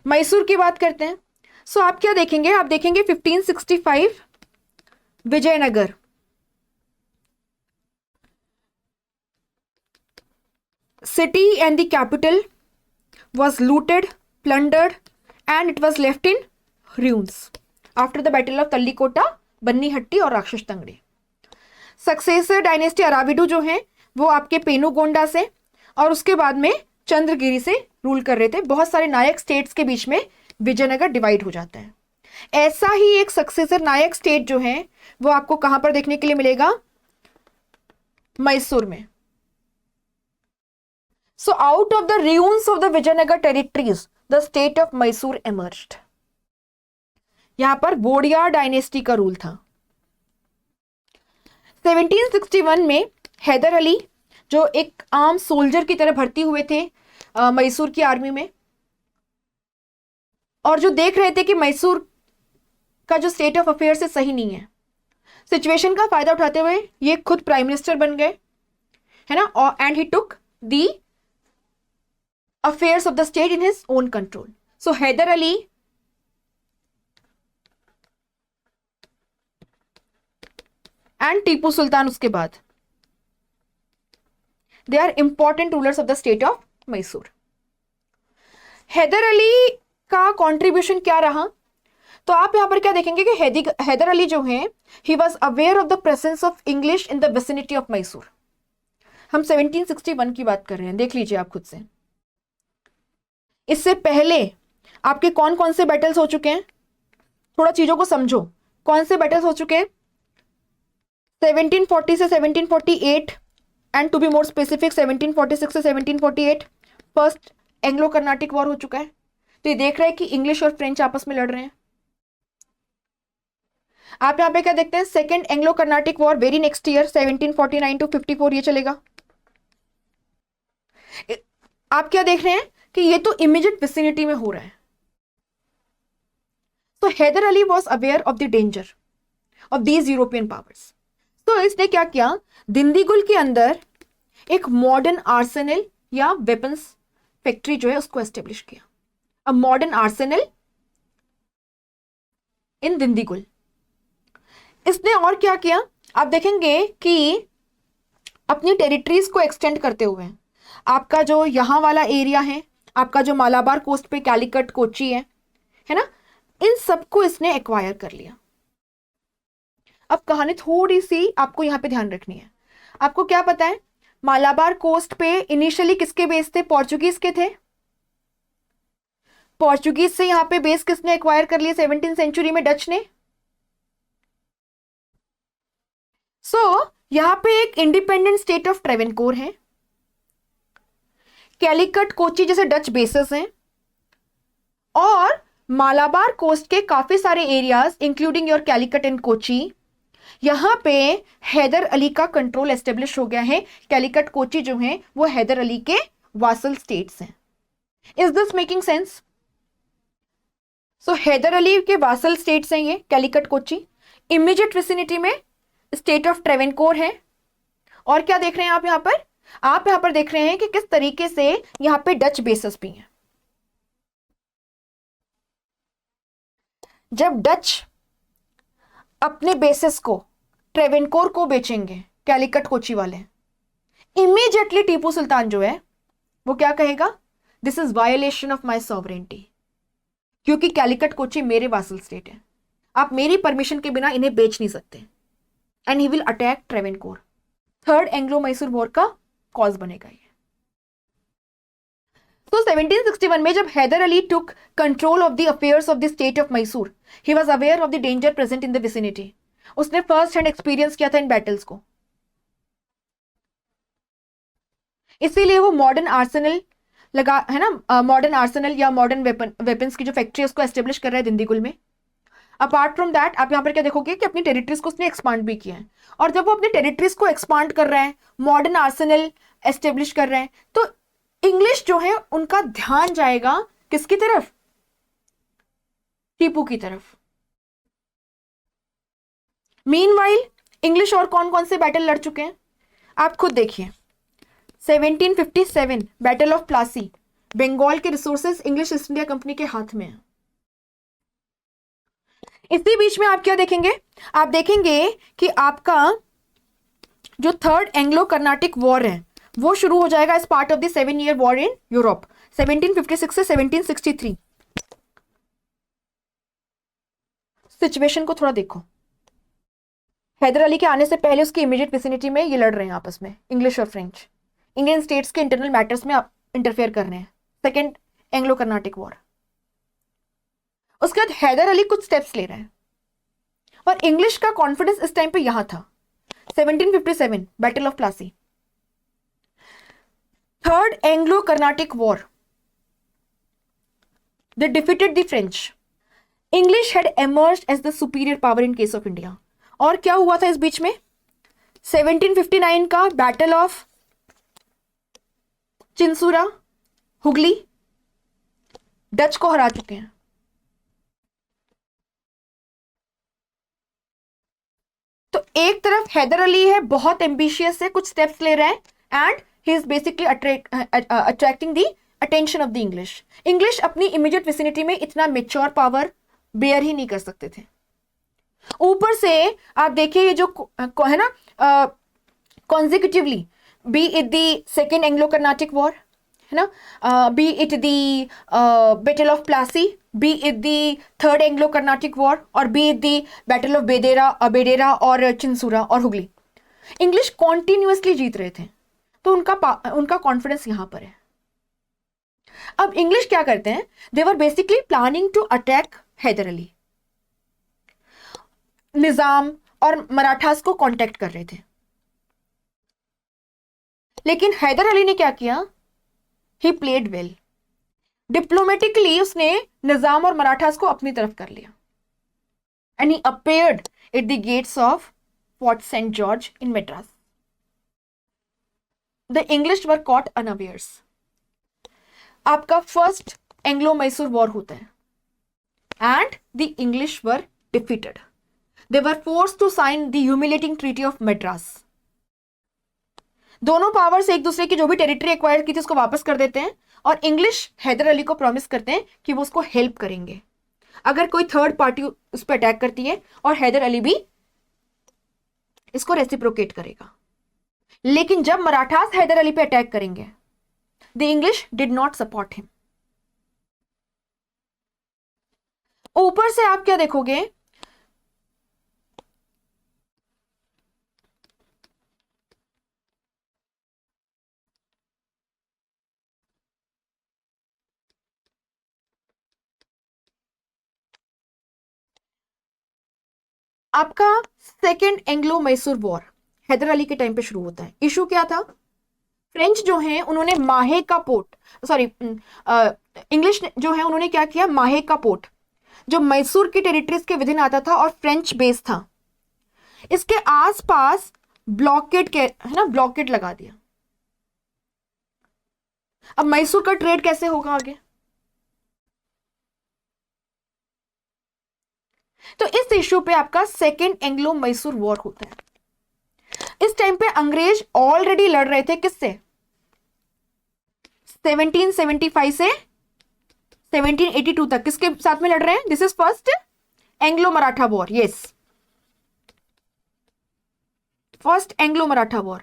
मैसूर की बात करते हैं। सो आप क्या देखेंगे, आप देखेंगे 1565 Vijayanagar, city and the capital was looted, plundered, and it was left in ruins after the battle of तल्लीकोटा, बन्नीहट्टी और राक्षस तंगड़ी। सक्सेसर डायनेस्टी अराविडू जो है वो आपके पेनुगोंडा से और उसके बाद में चंद्रगिरी से रूल कर रहे थे। बहुत सारे नायक स्टेट्स के बीच में विजयनगर डिवाइड हो जाता है। ऐसा ही एक सक्सेसर नायक स्टेट जो है वो आपको कहां पर देखने के लिए मिलेगा, मैसूर में। So out of the ruins of the Vijayanagar territories, the state of Mysore emerged. यहां पर वोडियार डायनेस्टी का रूल था। 1761 में हैदर अली जो एक आम सोल्जर की तरह भर्ती हुए थे मैसूर की आर्मी में, और जो देख रहे थे कि मैसूर का जो स्टेट ऑफ अफेयर्स है सही नहीं है, सिचुएशन का फायदा उठाते हुए ये खुद प्राइम मिनिस्टर बन गए, है ना, और and he took the affairs of the state in his own control. So Hyder Ali and Tipu Sultan उसके बाद they are important rulers of the state of Mysore. Haider Ali का कंट्रीब्यूशन क्या रहा, तो आप यहां पर क्या देखेंगे कि हैदर अली जो है he was aware of the presence of English in the vicinity of Mysore. हम 1761 की बात कर रहे हैं, देख लीजिए आप खुद से। इससे पहले आपके कौन कौन से बैटल्स हो चुके हैं, थोड़ा चीजों को समझो। कौन से बैटल्स हो चुके हैं, 1740 से 1748 and to be more specific 1746 से 1748 फर्स्ट एंग्लो कर्नाटिक वॉर हो चुका है। तो ये देख रहे हैं कि इंग्लिश और फ्रेंच आपस में लड़ रहे हैं। आप यहां पे क्या देखते हैं, second Anglo Carnatic war very next year 1749 to 54 ये चलेगा। आप क्या देख रहे हैं कि ये तो इमीडिएट विसिनिटी में हो रहा है। तो Hyder Ali was aware of the danger of these European powers. तो इसने क्या किया, दिंदीगुल के अंदर एक मॉडर्न आर्सेनल या वेपन्स फैक्ट्री जो है उसको एस्टेब्लिश किया। A modern arsenal in Dindigul. इसने और क्या किया, आप देखेंगे कि अपनी टेरिटरीज को एक्सटेंड करते हुए आपका जो यहां वाला एरिया है, आपका जो मालाबार कोस्ट पे कैलिकट कोची है ना, इन सबको इसने एक्वायर कर लिया। अब कहानी थोड़ी सी आपको यहां पे ध्यान रखनी है। आपको क्या पता है, मालाबार कोस्ट पे इनिशियली किसके बेस थे, पोर्चुगीज के थे। पोर्चुगीज से यहां पे बेस किसने एक्वायर कर लिया 17th सेंचुरी में, डच ने। सो यहां पे एक इंडिपेंडेंट स्टेट ऑफ ट्रेवेनकोर है, कैलिकट कोची जैसे डच बेसेस हैं, और मालाबार कोस्ट के काफी सारे areas including your Calicut and Kochi, यहां पे हैदर अली का कंट्रोल एस्टेब्लिश हो गया है। कैलिकट कोची जो है वो हैदर अली के वासल स्टेट्स हैं। Is this making sense? So Haidar Ali के वासल स्टेट्स हैं ये कैलिकट कोची, इमीडिएट विसिनिटी में स्टेट ऑफ ट्रेवेनकोर है। और क्या देख रहे हैं आप यहां पर, आप यहां पर देख रहे हैं कि किस तरीके से यहां पे डच बेसेस भी हैं। जब डच अपने बेसिस को ट्रेवेनकोर को बेचेंगे, कैलिकट कोची वाले, इमीडिएटली टीपू सुल्तान जो है वो क्या कहेगा, this is violation of my sovereignty, क्योंकि कैलिकट कोची मेरे वासल स्टेट है, आप मेरी परमिशन के बिना इन्हें बेच नहीं सकते। And he will attack Travancore. Third Anglo Mysore war का कॉज बनेगा ये। तो 1761 में जब Haidar Ali took control of the affairs of the state of Mysore, he was aware of the danger present in the vicinity. उसने फर्स्ट हैंड एक्सपीरियंस किया था इन बैटल्स को, इसीलिए वो मॉडर्न आर्सेनल लगा है ना, मॉडर्न आर्सेनल या मॉडर्न वेपन्स की जो फैक्ट्री है उसको एस्टेब्लिश कर रहा है दिंदीगुल में। अपार्ट फ्रॉम दैट आप यहां पर क्या देखोगे कि अपनी टेरिटरीज को उसने एक्सपांड भी किया है। और जब वो अपनी टेरिटरीज को एक्सपांड कर रहे हैं, मॉडर्न आर्सेनल एस्टेब्लिश कर रहे हैं, तो इंग्लिश जो है उनका ध्यान जाएगा किसकी तरफ, टीपू की तरफ। मीनवाइल इंग्लिश और कौन कौन से बैटल लड़ चुके हैं आप खुद देखिए। 1757 बैटल ऑफ प्लासी, बंगाल के resources English east India company के हाथ में है। इसी बीच में आप क्या देखेंगे, आप देखेंगे कि आपका जो थर्ड एंग्लो कर्नाटिक वॉर है वो शुरू हो जाएगा as part of the 7 year war in Europe 1756 से 1763। सिचुएशन को थोड़ा देखो, हैदर अली के आने से पहले उसकी इमीडिएट विसिनिटी में ये लड़ रहे हैं आपस में, इंग्लिश और फ्रेंच, इंडियन स्टेट्स के इंटरनल मैटर्स में इंटरफेयर कर रहे हैं, सेकेंड एंग्लो कर्नाटिक वॉर। उसके बाद हैदर अली कुछ स्टेप्स ले रहे हैं और इंग्लिश का कॉन्फिडेंस इस टाइम पे यहां था। 1757 battle of Plassey, third Anglo Carnatic war, they defeated the French, English had emerged as the superior power in case of India. और क्या हुआ था इस बीच में, 1759 का battle of Chinsurah, Hooghly, Dutch को हरा चुके हैं। तो एक तरफ हैदर अली है, बहुत एम्बिशियस है, कुछ स्टेप्स ले रहे हैं and he is basically attracting the attention of the English. English अपनी इमीडिएट विसिनिटी में इतना मेच्योर पावर बेयर ही नहीं कर सकते थे। ऊपर से आप देखिए ये जो है ना consecutively, be it the second Anglo Carnatic war है ना, be it the battle of Plassey, be it the third Anglo Carnatic war और be it the battle of Bedara और चिंसूरा और हुगली, इंग्लिश कॉन्टिन्यूसली जीत रहे थे। तो उनका कॉन्फिडेंस यहां पर है। अब इंग्लिश क्या करते हैं, they were basically planning to attack Haidar Ali, Nizam और मराठास को कांटेक्ट कर रहे थे। लेकिन हैदर अली ने क्या किया, ही प्लेड वेल, डिप्लोमेटिकली उसने निजाम और मराठास को अपनी तरफ कर लिया and he appeared at the gates of Fort Saint George in Madras. The English were caught unawares. आपका फर्स्ट एंग्लो मैसूर वॉर होता है and the English were defeated. They were forced to sign the humiliating treaty of Madras. दोनों powers एक दूसरे की जो भी territory acquire की थी उसको वापस कर देते हैं और इंग्लिश हैदर अली को प्रॉमिस करते हैं कि वो उसको हेल्प करेंगे अगर कोई थर्ड पार्टी उस पर अटैक करती है, और हैदर अली भी इसको रेसिप्रोकेट करेगा। लेकिन जब मराठास हैदर अली पे अटैक करेंगे, the English did not support him. ऊपर से आप क्या देखोगे, आपका second Anglo Mysore war Hyder Ali के टाइम पे शुरू होता है। इशू क्या था, फ्रेंच जो हैं उन्होंने माहे का पोर्ट, सॉरी इंग्लिश जो है उन्होंने क्या किया, माहे का पोर्ट जो मैसूर की टेरिटरीज के विदिन आता था और फ्रेंच बेस था, इसके आसपास ब्लॉकेड के है ना, ब्लॉकेड लगा दिया। अब मैसूर का ट्रेड कैसे होगा आगे। तो इस इश्यू पे आपका सेकेंड एंग्लो मैसूर वॉर होता है। इस टाइम पे अंग्रेज ऑलरेडी लड़ रहे थे किससे, 1775 से 1782 तक किसके साथ में लड़ रहे हैं, this is first Anglo Maratha war, yes first Anglo Maratha war.